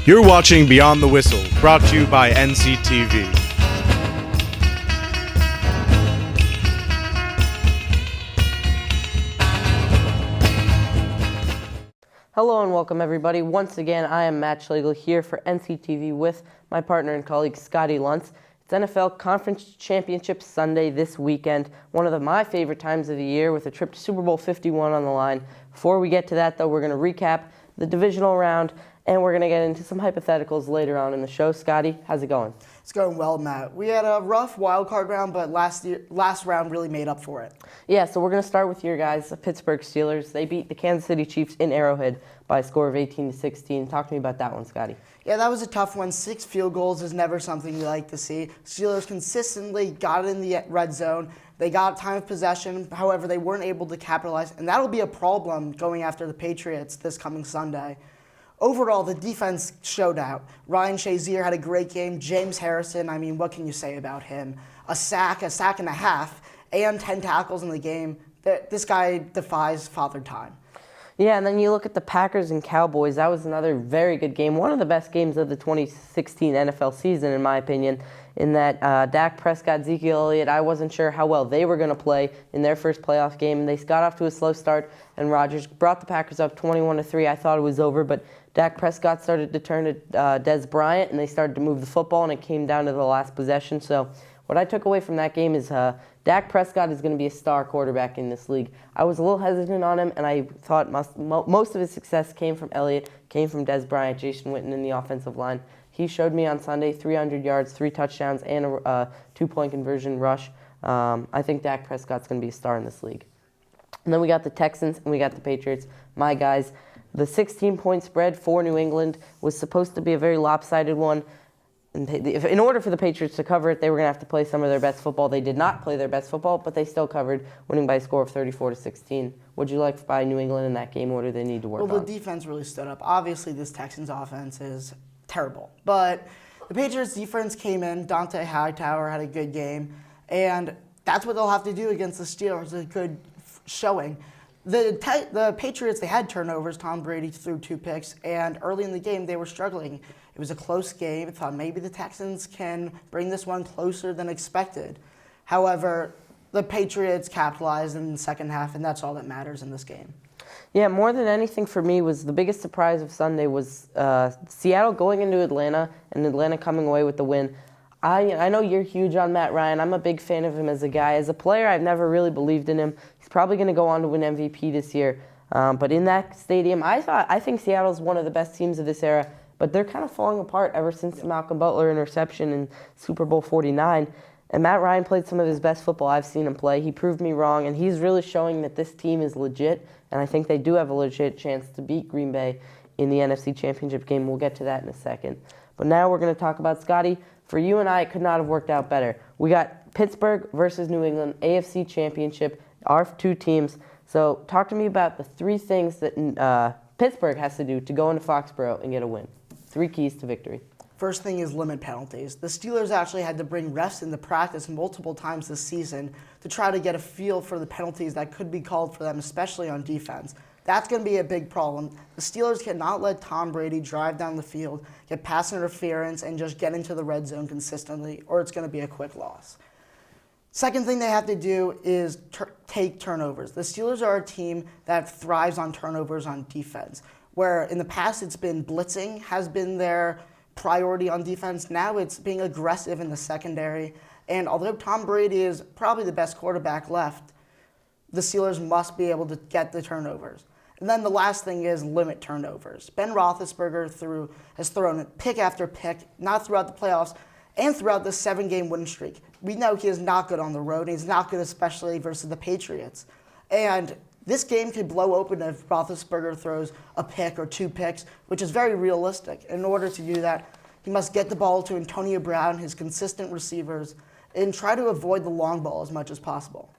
You're watching Beyond the Whistle, brought to you by NCTV. Hello and welcome everybody. Once again, I am Matt Schlegel here for NCTV with my partner and colleague Scotty Luntz. It's NFL Conference Championship Sunday this weekend, one of my favorite times of the year with a trip to Super Bowl 51 on the line. Before we get to that though, we're going to recap the divisional round and we're going to get into some hypotheticals later on in the show. Scotty, how's it going? It's going well, Matt. We had a rough wild card round, but last round really made up for it. Yeah, so we're going to start with your guys, the Pittsburgh Steelers. They beat the Kansas City Chiefs in Arrowhead by a score of 18-16. Talk to me about that one, Scotty. Yeah, that was a tough one. 6 field goals is never something you like to see. Steelers consistently got it in the red zone. They got time of possession. However, they weren't able to capitalize, and that'll be a problem going after the Patriots this coming Sunday. Overall, the defense showed out. Ryan Shazier had a great game. James Harrison, I mean, what can you say about him? A sack and a half, and 10 tackles in the game. This guy defies Father Time. Yeah, and then you look at the Packers and Cowboys. That was another very good game. One of the best games of the 2016 NFL season, in my opinion, in that Dak Prescott, Ezekiel Elliott, I wasn't sure how well they were going to play in their first playoff game. They got off to a slow start, and Rodgers brought the Packers up 21-3. I thought it was over, but Dak Prescott started to turn to Dez Bryant, and they started to move the football, and it came down to the last possession. So what I took away from that game is Dak Prescott is going to be a star quarterback in this league. I was a little hesitant on him, and I thought most of his success came from Elliott, came from Dez Bryant, Jason Witten in the offensive line. He showed me on Sunday 300 yards, 3 touchdowns, and a 2-point conversion rush. I think Dak Prescott's going to be a star in this league. And then we got the Texans and we got the Patriots. My guys, the 16-point spread for New England was supposed to be a very lopsided one. In order for the Patriots to cover it, they were going to have to play some of their best football. They did not play their best football, but they still covered, winning by a score of 34-16. What'd you like by New England in that game? What do they need to work on? Well, the defense really stood up. Obviously, this Texans offense is terrible, but the Patriots defense came in. Dante Hightower had a good game, and that's what they'll have to do against the Steelers, a good showing. The Patriots, they had turnovers. Tom Brady threw 2 picks, and early in the game, they were struggling. It was a close game. I thought maybe the Texans can bring this one closer than expected. However, the Patriots capitalized in the second half, and that's all that matters in this game. Yeah, more than anything for me was the biggest surprise of Sunday was Seattle going into Atlanta and Atlanta coming away with the win. I know you're huge on Matt Ryan. I'm a big fan of him as a guy. As a player, I've never really believed in him. He's probably going to go on to win MVP this year. But in that stadium, I think Seattle's one of the best teams of this era. But they're kind of falling apart ever since the Malcolm Butler interception in Super Bowl 49. And Matt Ryan played some of his best football I've seen him play. He proved me wrong, and he's really showing that this team is legit. And I think they do have a legit chance to beat Green Bay in the NFC Championship game. We'll get to that in a second. But now we're going to talk about, Scotty, for you and I, it could not have worked out better. We got Pittsburgh versus New England, AFC Championship, our 2 teams. So talk to me about the 3 things that Pittsburgh has to do to go into Foxborough and get a win. 3 keys to victory. First thing is limit penalties. The Steelers actually had to bring refs into practice multiple times this season to try to get a feel for the penalties that could be called for them, especially on defense. That's going to be a big problem. The Steelers cannot let Tom Brady drive down the field, get pass interference, and just get into the red zone consistently, or it's going to be a quick loss. Second thing they have to do is take turnovers. The Steelers are a team that thrives on turnovers on defense, where in the past it's been blitzing has been their priority on defense. Now it's being aggressive in the secondary. And although Tom Brady is probably the best quarterback left, the Steelers must be able to get the turnovers. And then the last thing is limit turnovers. Ben Roethlisberger has thrown pick after pick, not throughout the playoffs, and throughout this 7-game win streak. We know he is not good on the road, and he's not good especially versus the Patriots. And this game could blow open if Roethlisberger throws a pick or 2 picks, which is very realistic. In order to do that, he must get the ball to Antonio Brown, his consistent receivers, and try to avoid the long ball as much as possible.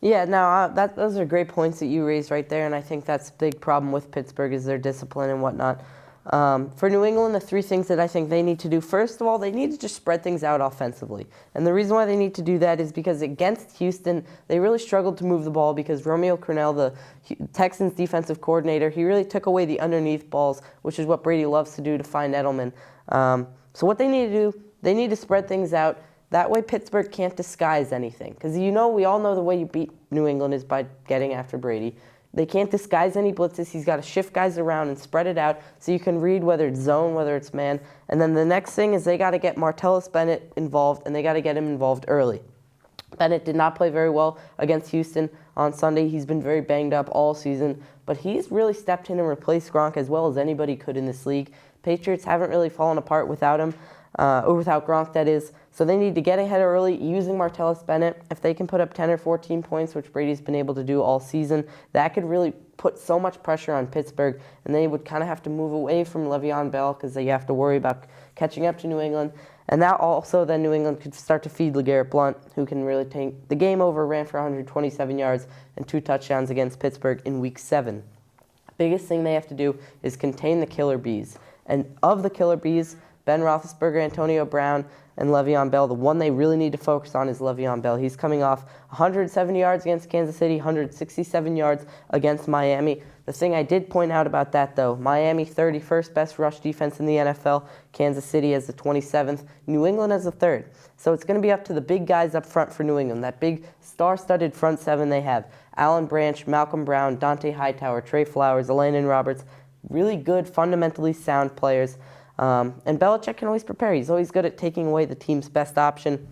Yeah, now those are great points that you raised right there, and I think that's a big problem with Pittsburgh is their discipline and whatnot. For New England, the three things that I think they need to do, first of all, they need to just spread things out offensively. And the reason why they need to do that is because against Houston, they really struggled to move the ball because Romeo Crennel, the Texans defensive coordinator, he really took away the underneath balls, which is what Brady loves to do to find Edelman. So what they need to do, they need to spread things out. That way Pittsburgh can't disguise anything. Because we all know the way you beat New England is by getting after Brady. They can't disguise any blitzes. He's got to shift guys around and spread it out so you can read whether it's zone, whether it's man. And then the next thing is they got to get Martellus Bennett involved, and they got to get him involved early. Bennett did not play very well against Houston on Sunday. He's been very banged up all season, but he's really stepped in and replaced Gronk as well as anybody could in this league. Patriots haven't really fallen apart without him, or without Gronk, that is. So they need to get ahead early using Martellus Bennett. If they can put up 10 or 14 points, which Brady's been able to do all season, that could really put so much pressure on Pittsburgh, and they would kind of have to move away from Le'Veon Bell because they have to worry about catching up to New England. And that also, then New England could start to feed LeGarrette Blount, who can really take the game over, ran for 127 yards and 2 touchdowns against Pittsburgh in Week 7. Biggest thing they have to do is contain the killer bees. And of the killer bees, Ben Roethlisberger, Antonio Brown, and Le'Veon Bell, the one they really need to focus on is Le'Veon Bell. He's coming off 170 yards against Kansas City, 167 yards against Miami. The thing I did point out about that, though, Miami 31st best rush defense in the NFL, Kansas City as the 27th, New England as the 3rd. So it's going to be up to the big guys up front for New England, that big star-studded front seven they have. Alan Branch, Malcolm Brown, Dante Hightower, Trey Flowers, Elandon Roberts, really good, fundamentally sound players. And Belichick can always prepare. He's always good at taking away the team's best option.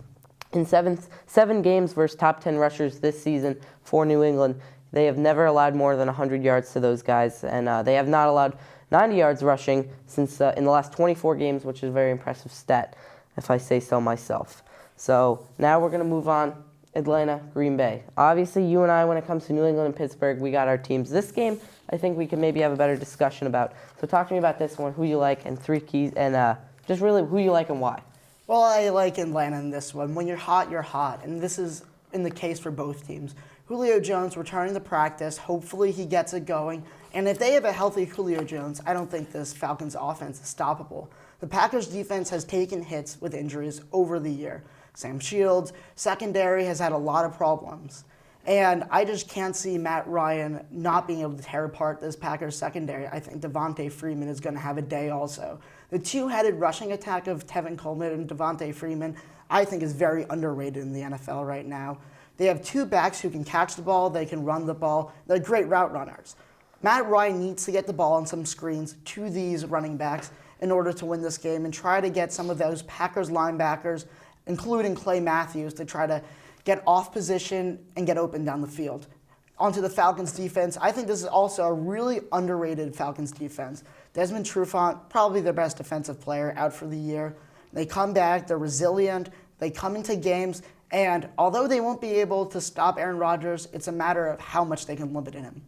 In seven games versus top 10 rushers this season for New England, they have never allowed more than 100 yards to those guys, and they have not allowed 90 yards rushing since in the last 24 games, which is a very impressive stat, if I say so myself. So now we're going to move on. Atlanta, Green Bay. Obviously, you and I, when it comes to New England and Pittsburgh, we got our teams. This game, I think we can maybe have a better discussion about. So talk to me about this one, who you like, and 3 keys, and just really who you like and why. Well, I like Atlanta in this one. When you're hot, you're hot. And this is in the case for both teams. Julio Jones returning to practice. Hopefully he gets it going. And if they have a healthy Julio Jones, I don't think this Falcons offense is stoppable. The Packers defense has taken hits with injuries over the year. Sam Shields, secondary, has had a lot of problems. And I just can't see Matt Ryan not being able to tear apart this Packers secondary. I think Devontae Freeman is going to have a day also. The two-headed rushing attack of Tevin Coleman and Devontae Freeman, I think, is very underrated in the NFL right now. They have 2 backs who can catch the ball, they can run the ball. They're great route runners. Matt Ryan needs to get the ball on some screens to these running backs in order to win this game and try to get some of those Packers linebackers, including Clay Matthews, to try to get off position and get open down the field. Onto the Falcons defense, I think this is also a really underrated Falcons defense. Desmond Trufant, probably their best defensive player, out for the year. They come back, they're resilient, they come into games, and although they won't be able to stop Aaron Rodgers, it's a matter of how much they can limit him.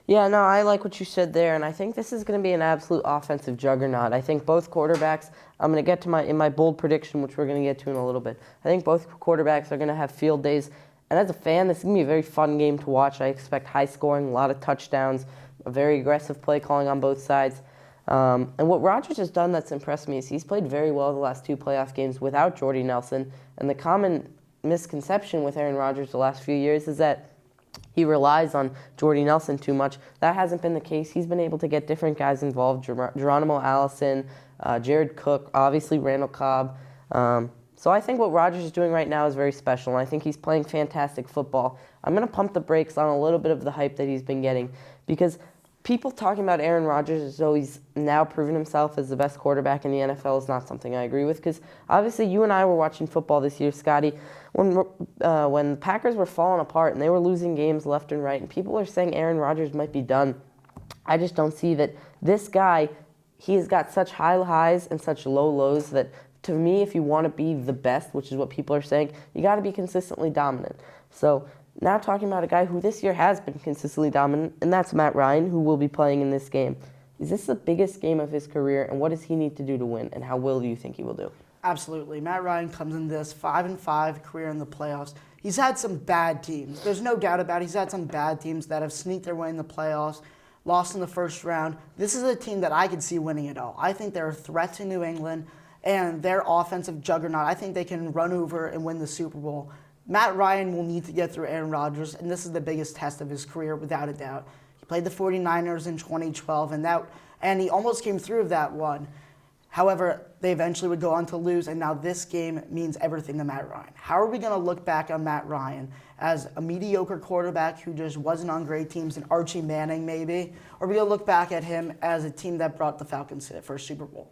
Yeah, no, I like what you said there, and I think this is going to be an absolute offensive juggernaut. I think both quarterbacks, I'm going to get to my bold prediction, which we're going to get to in a little bit. I think both quarterbacks are going to have field days, and as a fan, this is going to be a very fun game to watch. I expect high scoring, a lot of touchdowns, a very aggressive play calling on both sides. And what Rodgers has done that's impressed me is he's played very well the last 2 playoff games without Jordy Nelson, and the common misconception with Aaron Rodgers the last few years is that he relies on Jordy Nelson too much. That hasn't been the case. He's been able to get different guys involved, Geronimo Allison, Jared Cook, obviously Randall Cobb. So I think what Rodgers is doing right now is very special, and I think he's playing fantastic football. I'm going to pump the brakes on a little bit of the hype that he's been getting because people talking about Aaron Rodgers as though he's now proven himself as the best quarterback in the NFL is not something I agree with because obviously you and I were watching football this year, Scotty, when the Packers were falling apart and they were losing games left and right and people are saying Aaron Rodgers might be done. I just don't see that this guy, he has got such high highs and such low lows that to me, if you want to be the best, which is what people are saying, you got to be consistently dominant. So now talking about a guy who this year has been consistently dominant, and that's Matt Ryan, who will be playing in this game. Is this the biggest game of his career, and what does he need to do to win, and how well do you think he will do? Absolutely. Matt Ryan comes in this 5-5 career in the playoffs. He's had some bad teams. There's no doubt about it. He's had some bad teams that have sneaked their way in the playoffs, lost in the first round. This is a team that I could see winning it all. I think they're a threat to New England, and their offensive juggernaut, I think they can run over and win the Super Bowl. Matt Ryan will need to get through Aaron Rodgers, and this is the biggest test of his career, without a doubt. He played the 49ers in 2012, and he almost came through of that one. However, they eventually would go on to lose, and now this game means everything to Matt Ryan. How are we going to look back on Matt Ryan as a mediocre quarterback who just wasn't on great teams, and Archie Manning maybe? Or are we going to look back at him as a team that brought the Falcons to their first Super Bowl?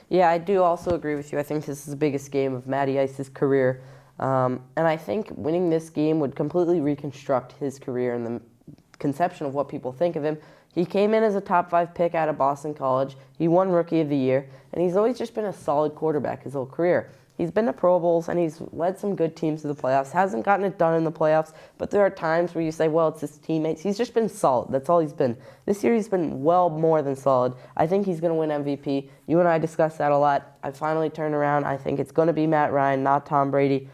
Yeah, I do also agree with you. I think this is the biggest game of Matty Ice's career. And I think winning this game would completely reconstruct his career and the conception of what people think of him. He came in as a top 5 pick out of Boston College. He won Rookie of the Year, and he's always just been a solid quarterback his whole career. He's been to Pro Bowls, and he's led some good teams to the playoffs. Hasn't gotten it done in the playoffs, but there are times where you say, well, it's his teammates. He's just been solid. That's all he's been. This year he's been well more than solid. I think he's going to win MVP. You and I discussed that a lot. I finally turned around. I think it's going to be Matt Ryan, not Tom Brady.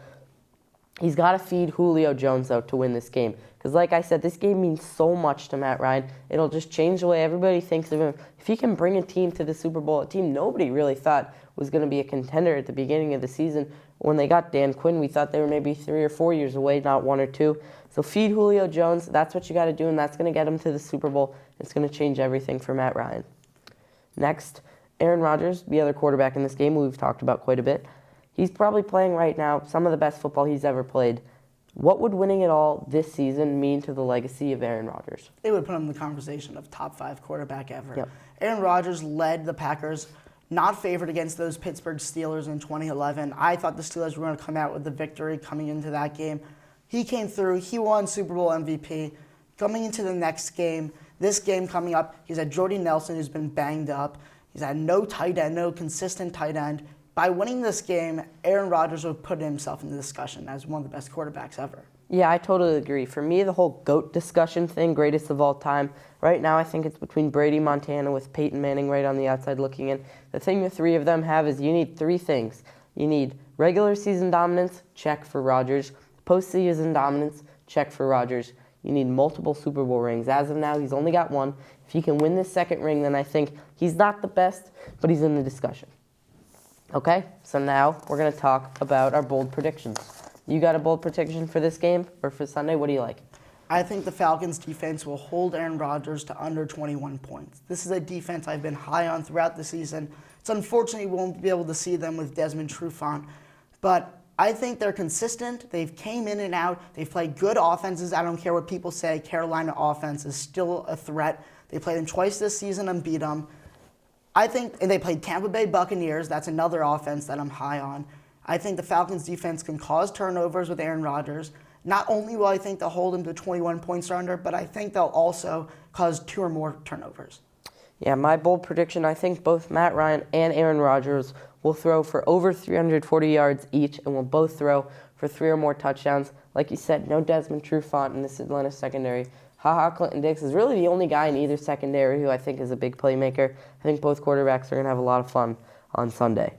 He's got to feed Julio Jones, though, to win this game. Because like I said, this game means so much to Matt Ryan. It'll just change the way everybody thinks of him. If he can bring a team to the Super Bowl, a team nobody really thought was going to be a contender at the beginning of the season. When they got Dan Quinn, we thought they were maybe 3 or 4 years away, not 1 or 2. So feed Julio Jones. That's what you got to do, and that's going to get him to the Super Bowl. It's going to change everything for Matt Ryan. Next, Aaron Rodgers, the other quarterback in this game, we've talked about quite a bit. He's probably playing right now some of the best football he's ever played. What would winning it all this season mean to the legacy of Aaron Rodgers? It would put him in the conversation of top 5 quarterback ever. Yep. Aaron Rodgers led the Packers, not favored against those Pittsburgh Steelers in 2011. I thought the Steelers were going to come out with the victory coming into that game. He came through. He won Super Bowl MVP. Coming into the next game, this game coming up, he's had Jordy Nelson, who's been banged up. He's had no tight end, no consistent tight end. By winning this game, Aaron Rodgers would put himself in the discussion as one of the best quarterbacks ever. Yeah, I totally agree. For me, the whole GOAT discussion thing, greatest of all time, right now I think it's between Brady, Montana, with Peyton Manning right on the outside looking in. The thing the 3 of them have is you need 3 things. You need regular season dominance, check for Rodgers. Postseason dominance, check for Rodgers. You need multiple Super Bowl rings. As of now, he's only got 1. If he can win this second ring, then I think he's not the best, but he's in the discussion. Okay, so now we're going to talk about our bold predictions. You got a bold prediction for this game or for Sunday? What do you like? I think the Falcons' defense will hold Aaron Rodgers to under 21 points. This is a defense I've been high on throughout the season. It's unfortunate we won't be able to see them with Desmond Trufant, but I think they're consistent. They've came in and out. They've played good offenses. I don't care what people say. Carolina offense is still a threat. They played them twice this season and beat them. I think, and they played Tampa Bay Buccaneers. That's another offense that I'm high on. I think the Falcons' defense can cause turnovers with Aaron Rodgers. Not only will I think they'll hold him to 21 points or under, but I think they'll also cause 2 or more turnovers. Yeah, my bold prediction, I think both Matt Ryan and Aaron Rodgers will throw for over 340 yards each and will both throw for 3 or more touchdowns. Like you said, no Desmond Trufant in this Atlanta secondary. Clinton Dix is really the only guy in either secondary who I think is a big playmaker. I think both quarterbacks are going to have a lot of fun on Sunday.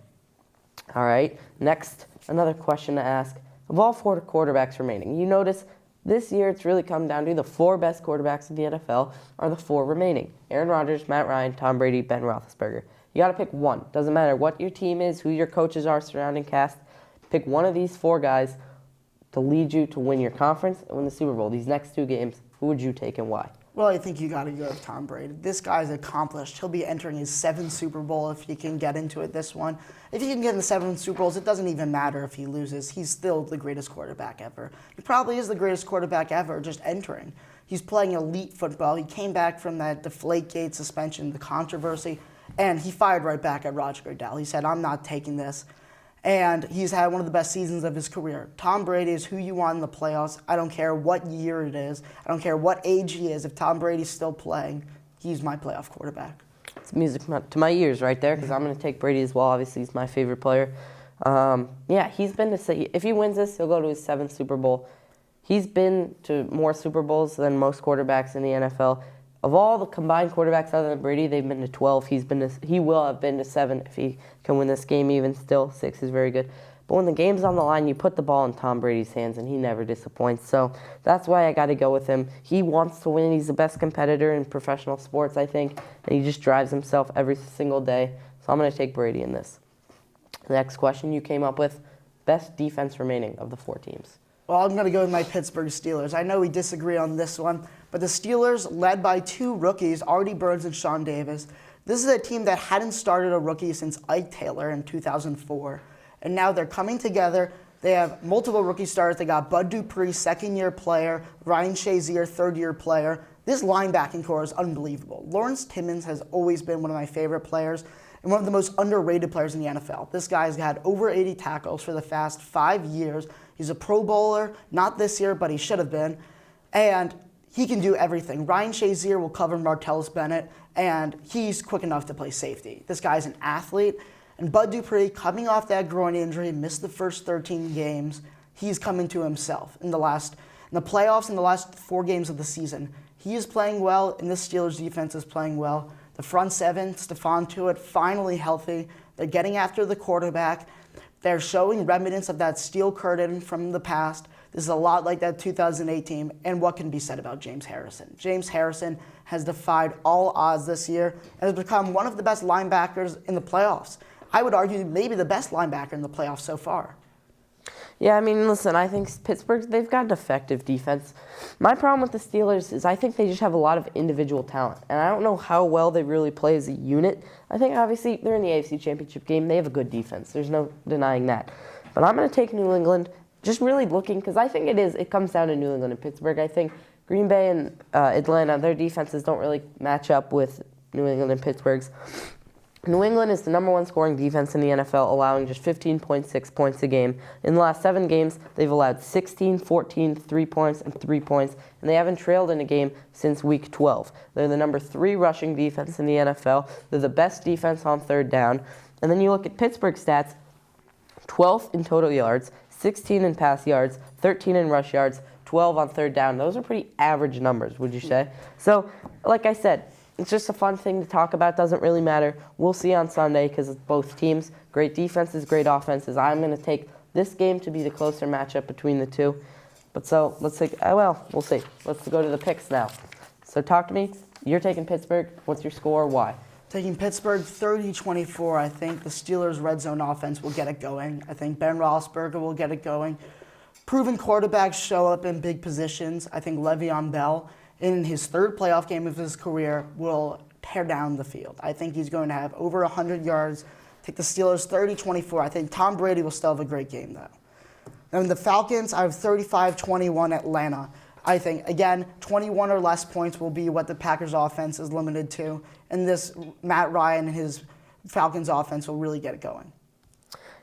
All right, next, another question to ask. Of all 4 quarterbacks remaining, you notice this year it's really come down to the 4 best quarterbacks in the NFL are the 4 remaining. Aaron Rodgers, Matt Ryan, Tom Brady, Ben Roethlisberger. You got to pick one. Doesn't matter what your team is, who your coaches are, surrounding cast. Pick one of these 4 guys to lead you to win your conference and win the Super Bowl. These next 2 games, who would you take and why? Well, I think you got to go with Tom Brady. This guy's accomplished. He'll be entering his 7th Super Bowl if he can get into it this one. If he can get in the 7 Super Bowls, it doesn't even matter if he loses. He's still the greatest quarterback ever. He probably is the greatest quarterback ever just entering. He's playing elite football. He came back from that Deflategate suspension, the controversy, and he fired right back at Roger Goodell. He said, I'm not taking this. And he's had one of the best seasons of his career. Tom Brady is who you want in the playoffs. I don't care what year it is. I don't care what age he is. If Tom Brady's still playing, he's my playoff quarterback. It's music to my ears right there because I'm going to take Brady as well. Obviously, he's my favorite player. Yeah, he's been to say if he wins this, he'll go to his 7th Super Bowl. He's been to more Super Bowls than most quarterbacks in the NFL. Of all the combined quarterbacks other than Brady, they've been to 12. He will have been to 7 if he can win this game even still. 6 is very good. But when the game's on the line, you put the ball in Tom Brady's hands, and he never disappoints. So that's why I got to go with him. He wants to win. He's the best competitor in professional sports, I think, and he just drives himself every single day. So I'm going to take Brady in this. The next question you came up with, best defense remaining of the 4 teams. Well, I'm going to go with my Pittsburgh Steelers. I know we disagree on this one, but the Steelers, led by 2 rookies, Artie Burns and Sean Davis, this is a team that hadn't started a rookie since Ike Taylor in 2004. And now they're coming together. They have multiple rookie starters. They got Bud Dupree, second-year player, Ryan Shazier, third-year player. This linebacking core is unbelievable. Lawrence Timmons has always been one of my favorite players and one of the most underrated players in the NFL. This guy's had over 80 tackles for the past 5 years. He's a Pro Bowler, not this year, but he should have been. And he can do everything. Ryan Shazier will cover Martellus Bennett, and he's quick enough to play safety. This guy's an athlete. And Bud Dupree, coming off that groin injury, missed the first 13 games. He's coming to himself in the playoffs, in the last 4 games of the season. He is playing well, and this Steelers defense is playing well. The front 7, Stephon Tuitt, finally healthy. They're getting after the quarterback. They're showing remnants of that steel curtain from the past. This is a lot like that 2008 team. And what can be said about James Harrison? James Harrison has defied all odds this year and has become one of the best linebackers in the playoffs. I would argue maybe the best linebacker in the playoffs so far. Yeah, I mean, listen, I think Pittsburgh, they've got an effective defense. My problem with the Steelers is I think they just have a lot of individual talent, and I don't know how well they really play as a unit. I think, obviously, they're in the AFC Championship game. They have a good defense. There's no denying that. But I'm going to take New England, just really looking, because I think it comes down to New England and Pittsburgh. I think Green Bay and Atlanta, their defenses don't really match up with New England and Pittsburgh's. New England is the number 1 scoring defense in the NFL, allowing just 15.6 points a game. In the last 7 games, they've allowed 16, 14, 3 points, and 3 points, and they haven't trailed in a game since Week 12. They're the number 3 rushing defense in the NFL. They're the best defense on third down. And then you look at Pittsburgh's stats, 12th in total yards, 16 in pass yards, 13 in rush yards, 12 on third down. Those are pretty average numbers, would you say? So, like I said, it's just a fun thing to talk about. Doesn't really matter. We'll see on Sunday because it's both teams. Great defenses, great offenses. I'm going to take this game to be the closer matchup between the two. But so let's take, we'll see. Let's go to the picks now. So talk to me. You're taking Pittsburgh. What's your score? Why? Taking Pittsburgh 30-24. I think the Steelers' red zone offense will get it going. I think Ben Roethlisberger will get it going. Proven quarterbacks show up in big positions. I think Le'Veon Bell, in his 3rd playoff game of his career, will tear down the field. I think he's going to have over 100 yards. Take the Steelers 30-24. I think Tom Brady will still have a great game, though. And the Falcons, I have 35-21 Atlanta. I think, again, 21 or less points will be what the Packers offense is limited to. And this Matt Ryan and his Falcons offense will really get it going.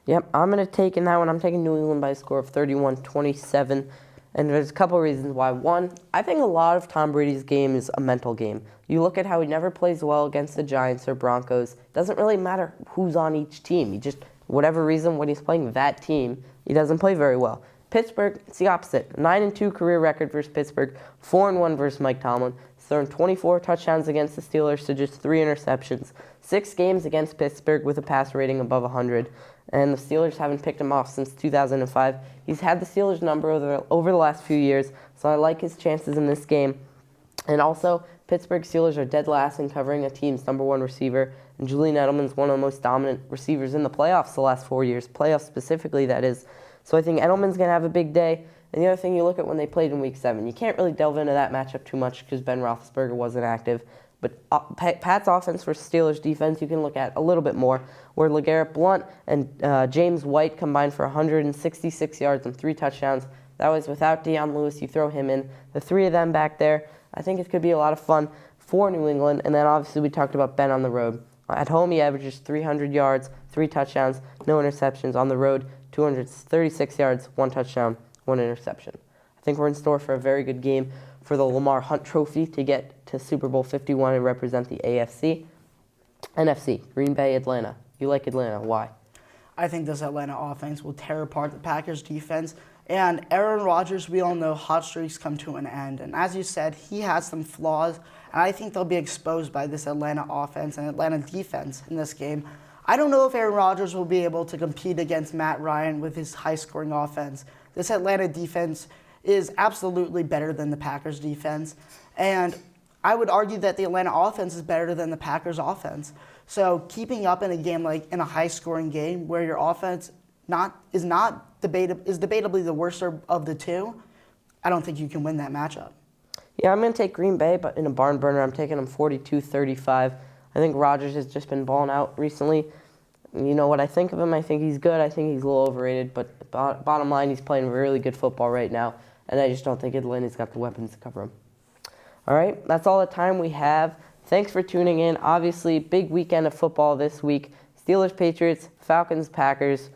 Yep, I'm going to take in that one. I'm taking New England by a score of 31-27. And there's a couple of reasons why. One, I think a lot of Tom Brady's game is a mental game. You look at how he never plays well against the Giants or Broncos. It doesn't really matter who's on each team. He just, whatever reason, when he's playing that team, he doesn't play very well. Pittsburgh, it's the opposite. 9-2 career record versus Pittsburgh, 4-1 versus Mike Tomlin. He's thrown 24 touchdowns against the Steelers to just 3 interceptions. 6 games against Pittsburgh with a pass rating above 100. And the Steelers haven't picked him off since 2005. He's had the Steelers' number over the last few years, so I like his chances in this game. And also, Pittsburgh Steelers are dead last in covering a team's number 1 receiver, and Julian Edelman's one of the most dominant receivers in the playoffs the last 4 years, playoffs specifically, that is. So I think Edelman's going to have a big day. And the other thing you look at when they played in Week 7, you can't really delve into that matchup too much because Ben Roethlisberger wasn't active. But Pat's offense versus Steelers' defense, you can look at a little bit more, where LeGarrette Blount and James White combined for 166 yards and 3 touchdowns. That was without Deion Lewis. You throw him in. The 3 of them back there, I think it could be a lot of fun for New England. And then obviously we talked about Ben on the road. At home, he averages 300 yards, 3 touchdowns, no interceptions. On the road, 236 yards, 1 touchdown, 1 interception. I think we're in store for a very good game for the Lamar Hunt Trophy to get to Super Bowl 51 and represent the AFC. NFC, Green Bay, Atlanta. You like Atlanta. Why? I think this Atlanta offense will tear apart the Packers defense. And Aaron Rodgers, we all know hot streaks come to an end. And as you said, he has some flaws. And I think they'll be exposed by this Atlanta offense and Atlanta defense in this game. I don't know if Aaron Rodgers will be able to compete against Matt Ryan with his high-scoring offense. This Atlanta defense is absolutely better than the Packers defense, and I would argue that the Atlanta offense is better than the Packers offense. So keeping up in a game like in a high-scoring game where your offense is debatably the worst of the two, I don't think you can win that matchup. Yeah, I'm going to take Green Bay, but in a barn burner, I'm taking them 42-35. I think Rodgers has just been balling out recently. You know what I think of him? I think he's good. I think he's a little overrated, but bottom line, he's playing really good football right now, and I just don't think Atlanta's got the weapons to cover him. All right, that's all the time we have. Thanks for tuning in. Obviously, big weekend of football this week. Steelers, Patriots, Falcons, Packers.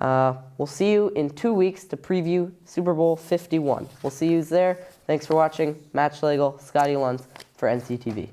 We'll see you in 2 weeks to preview Super Bowl 51. We'll see you there. Thanks for watching. Matt Schlegel, Scotty Luntz for NCTV.